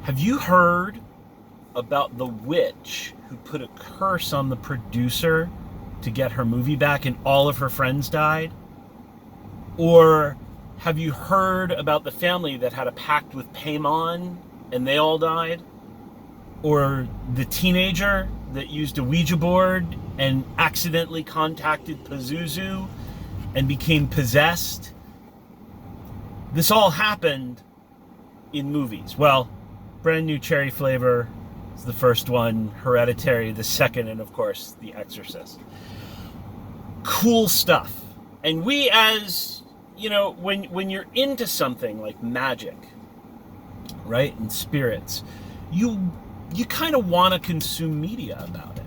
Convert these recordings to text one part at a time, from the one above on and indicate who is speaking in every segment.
Speaker 1: Have you heard about the witch who put a curse on the producer to get her movie back and all of her friends died? Or have you heard about the family that had a pact with Paimon and they all died? Or the teenager that used a Ouija board and accidentally contacted Pazuzu and became possessed? This all happened in movies. Well, Brand New Cherry Flavor is the first one, Hereditary the second, and of course, The Exorcist. Cool stuff. And we, as you know, when you're into something like magic, right, and spirits, you kind of want to consume media about it.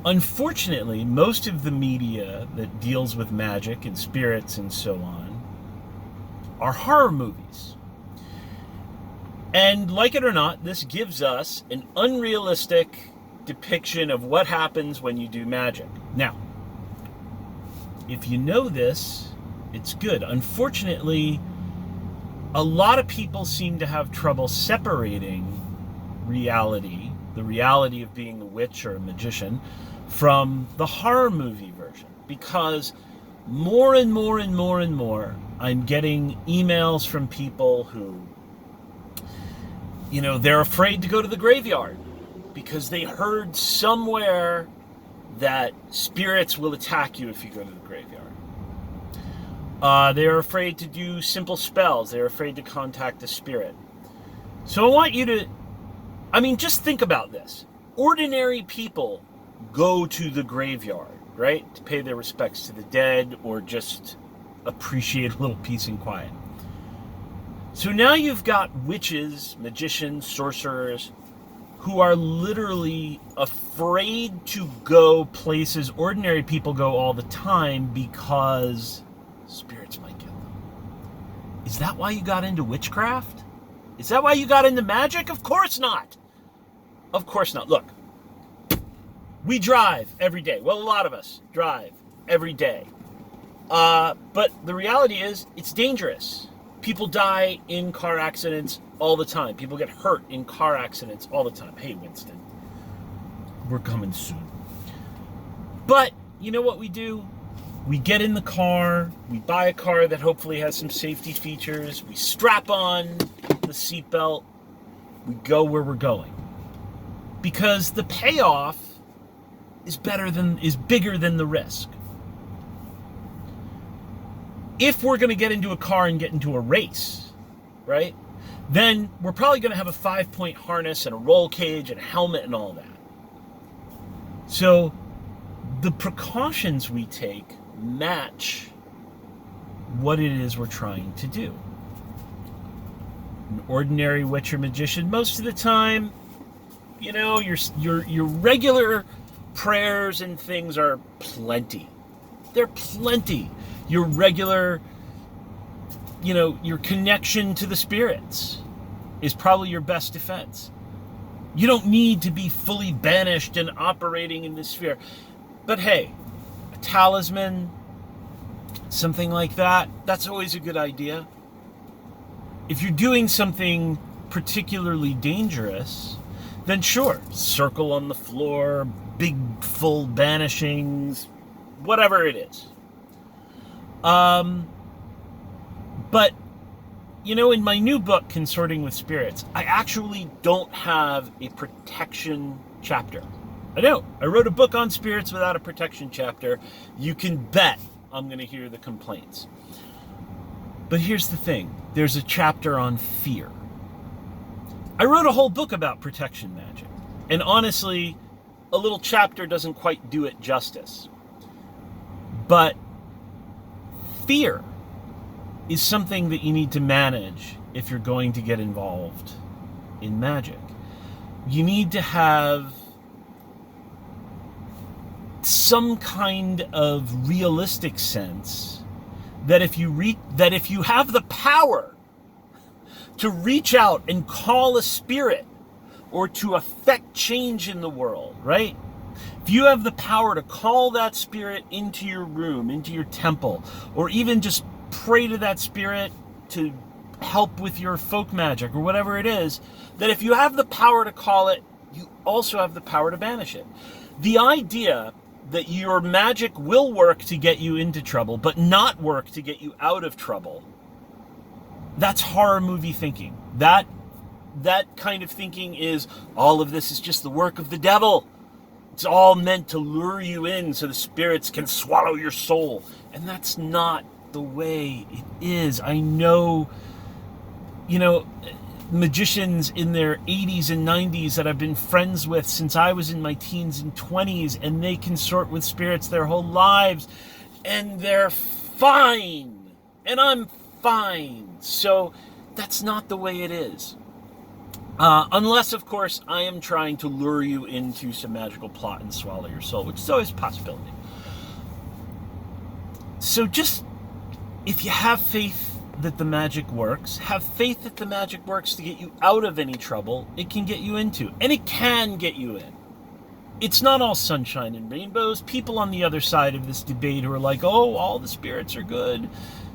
Speaker 1: Unfortunately, most of the media that deals with magic and spirits and so on are horror movies. And like it or not, this gives us an unrealistic depiction of what happens when you do magic. Now, if you know this, it's good. Unfortunately, a lot of people seem to have trouble separating reality, the reality of being a witch or a magician, from the horror movie version. Because more and more and more and more, I'm getting emails from people who, they're afraid to go to the graveyard because they heard somewhere that spirits will attack you if you go to the graveyard. They're afraid to do simple spells. They're afraid to contact a spirit. So I want you to, just think about this. Ordinary people go to the graveyard, right? To pay their respects to the dead or just appreciate a little peace and quiet. So now you've got witches, magicians, sorcerers who are literally afraid to go places ordinary people go all the time because spirits might get them. Is that why you got into witchcraft? Is that why you got into magic? Of course not. Of course not. Look, we drive every day. Well, a lot of us drive every day. But the reality is, it's dangerous. People die in car accidents all the time. People get hurt in car accidents all the time. Hey, Winston, we're coming soon. But you know what we do? We get in the car, we buy a car that hopefully has some safety features, we strap on the seatbelt, we go where we're going. Because the payoff is bigger than the risk. If we're going to get into a car and get into a race, right, then we're probably going to have a 5-point harness and a roll cage and a helmet and all that. So the precautions we take match what it is we're trying to do. An ordinary witch or magician, most of the time, your regular prayers and things are plenty. They're plenty. Your regular, your connection to the spirits is probably your best defense. You don't need to be fully banished and operating in this sphere. But hey, a talisman, something like that, that's always a good idea. If you're doing something particularly dangerous, then sure, circle on the floor, big full banishings, whatever it is. But, in my new book, Consorting with Spirits, I actually don't have a protection chapter. I know. I wrote a book on spirits without a protection chapter. You can bet I'm going to hear the complaints. But here's the thing. There's a chapter on fear. I wrote a whole book about protection magic. And honestly, a little chapter doesn't quite do it justice. But fear is something that you need to manage if you're going to get involved in magic. You need to have some kind of realistic sense that if you have the power to reach out and call a spirit or to affect change in the world, right? If you have the power to call that spirit into your room, into your temple, or even just pray to that spirit to help with your folk magic or whatever it is, that if you have the power to call it, you also have the power to banish it. The idea that your magic will work to get you into trouble, but not work to get you out of trouble, that's horror movie thinking. That kind of thinking is, all of this is just the work of the devil. It's all meant to lure you in so the spirits can swallow your soul. And that's not the way it is. I know, magicians in their 80s and 90s that I've been friends with since I was in my teens and 20s, and they consort with spirits their whole lives, and they're fine. And I'm fine. So that's not the way it is. Unless, of course, I am trying to lure you into some magical plot and swallow your soul, which is always a possibility. So just, if you have faith that the magic works, have faith that the magic works to get you out of any trouble it can get you into. And it can get you in. It's not all sunshine and rainbows. People on the other side of this debate who are like, oh, all the spirits are good,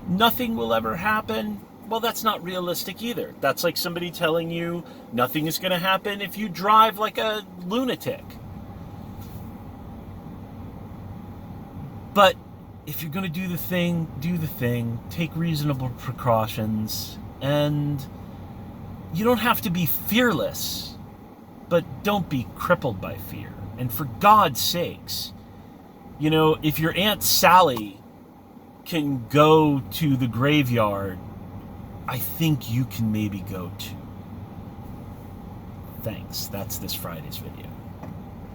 Speaker 1: nothing will ever happen. Well, that's not realistic either. That's like somebody telling you nothing is going to happen if you drive like a lunatic. But if you're going to do the thing, take reasonable precautions, and you don't have to be fearless, but don't be crippled by fear. And for God's sakes, if your Aunt Sally can go to the graveyard, I think you can maybe go too. Thanks. That's this Friday's video.